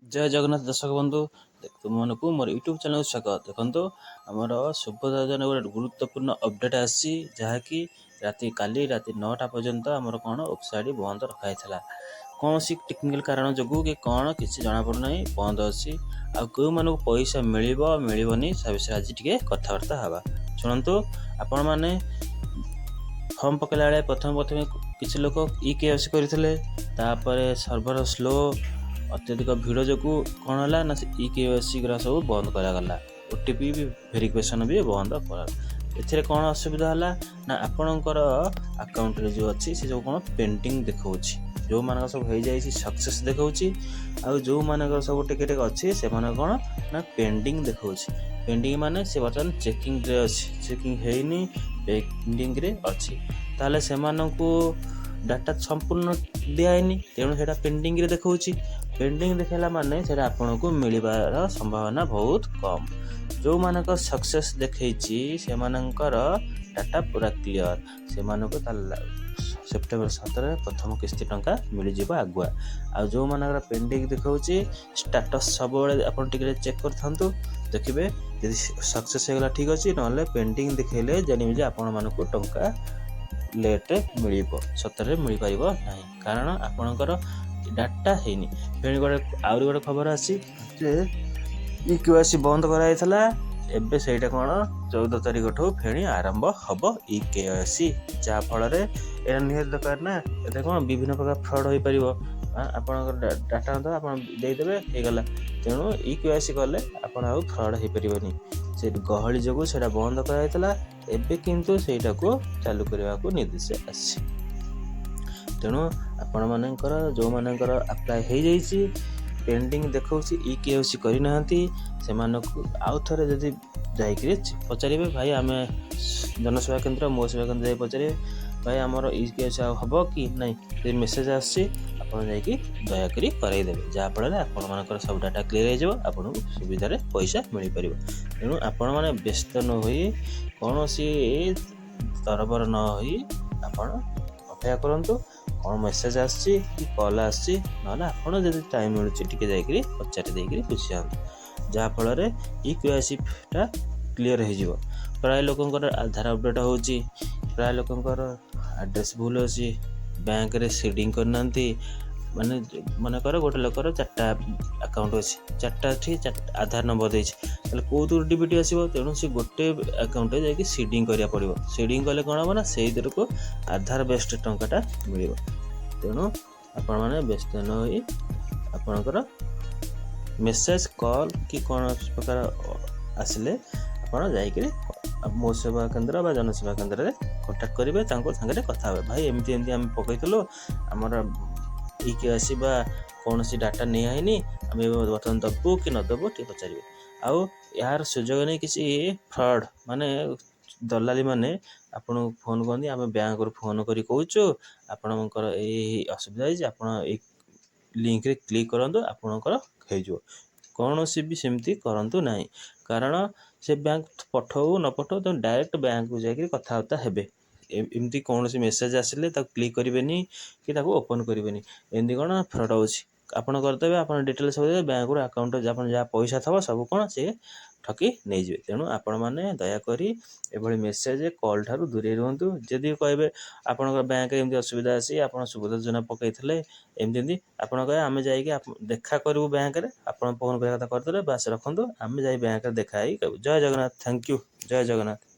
जय जगन्नाथ दर्शक बंधु तुमको मोर यूट्यूब चैनल स्वागत। देखो आमर शुभोदय गोटे गुरुत्वपूर्ण अपडेट आसी जहाँकि काली राति 9टा पर्यंत आमर कौन वेबसाइट बंद रखाई कौन सी टेक्निकल कारण जो कि कौन किसी जना पड़ना बंद अच्छी आउ मानक पैसा मिलनी से विषय आज टे कथबार्ता हवा। शुणु आपण मैंने फर्म पकड़ा बेले प्रथम किसी लोक KYC करते सर्भर स्लो अत्यधिक भिड़ जो कौन है ना KYC गुरा सब बंद करागला। OTP भी वेरिफिकेशन भी बंद कर ए कौन असुविधा है ना आपणकर अकाउंट रे जो अच्छी से जो कौन पेंडिंग देखा जो मान सब हो जाए सक्सेस देखा आउ जो मान सब टिके अच्छी से कौन ना पेंडिंग देखा पेंडिंग माने से बर्तमान चेकिंग रे अच्छी चेकिंग है पेंडिंग रे अच्छी ताले से डाटा संपूर्ण दिखाई तेणु से पेंडिंग रे देखा पेंडिंग देखेला माने से आपन को मिलबार संभावना बहुत कम। जो मानक सक्सेस देखी से डाटा पूरा क्लियर से सेप्टेम्बर 17 प्रथम किस्ती टंका मिल जाए आगुआ आ जो मान पेंडिंग देखा स्टाटस सब आप चेक कर देखिए यदि सक्सेस होगा ठीक अच्छे ना पेंडिंग दिखेले जानवे आपण मानक टंका लेट मिल 17 मिल पार ना कारण आपणकर डाटा हैनी। फिर गोटे खबर आसी KYC बंद कराइला एबे सेटा कौन 14 तारिख ठू फेणी आरंभ हम KYC जहाँ फल निहत दरकार ना ये कौन विभिन्न प्रकार फ्रड हो पार आप डाटा तो आप देदेवे होगला तेणु KYC कले आप फ्रड हो पारे से गहली जो से बंद कराइला एबे किंतु सेटा को चालू करने को निर्देश आसी तेणु आपण मानकर जो मानकर अप्लाई हो जाइए पेंडिंग देखा KYC करना से आउ थे जदि जाकि पचारे भाई आम जनसेवा केन्द्र मो सेवा केन्द्र पचारे भाई आमर KYC हम कि नहीं मेसेज आसी दयाक करदेवे जहाँफल आपण मानकर सब डाटा क्लीयर हो सुविधा पैसा मिल पार तेणु आपण मैंने व्यस्त न हो कौन सी तरबर न हो अपेक्षा करूँ कौन मेसेज आसी कल आसी ना आपड़ जब टाइम मिलूँ टे पचारि देकर बुझी जातु जहाँफल KYC टा क्लीयर हो प्राय लोकंर आधार अपडेट हो प्राय लोकंर एड्रेस भूल अच्छी बैंक रे सीडिंग करना माने मनकर गोटे लोकर 4टा अकाउंट अच्छी 4टा आधार नंबर देते कौन डीबीटी आसो तेणु से गोटे अकाउंट जाकि सीडिंग करा पड़ो सीडिंग कले कौन हम ना से को आधार बेस्ड टंकाटा मिल तेणु आपण मैंने व्यस्त न हो आपणकर मेसेज कॉल कि कौन प्रकार आसिले आपड़ जाकि मो सेवा केन्द्र जनसेवा केन्द्र में कंटाक्ट करेंगे सागर कथा भाई एमती एमती आम पकईलु आमर KYC बा कौन सी डाटा नहीं आईनी आम बर्तमान दबू कि नदबू टे पचारे आउ यार सुजोग नहीं किसी फ्रड माने दलाली माने आपन फोन करते आम बैंक रू फोन कर कहूँ आपणकर असुविधा आप लिंक रे क्लिक करूँ आपणकर हो कौन सी भी सेमती करूँ ना कारण से बैंक पठाऊ न पठाऊ तुम डायरेक्ट बैंक को जाकर कथबार्ता हेबे एमती कौन सी मेसेज आसिले क्लिक करेंगे कि ओपन करेंगे एमती कौन फ्रड होपन करदेवे आप डिटेल सब देवे बैंक रू अकाउंट जहाँ पैसा थव सब कौन से ठकी नहीं जाए तेणु आपण मैंने दयाक एभली मेसेज कॉल ठारू दूरे रुहतु जदि कहे आपण बैंक एमती असुविधा आसी आप सुभद्रा योजना पकईले एमती आप कहे आम जा देखा करूँ बैंक में आप फोन कथा करदे बास रखु आम जा बैंक देखा जय जगन्नाथ थैंक यू जय जगन्नाथ।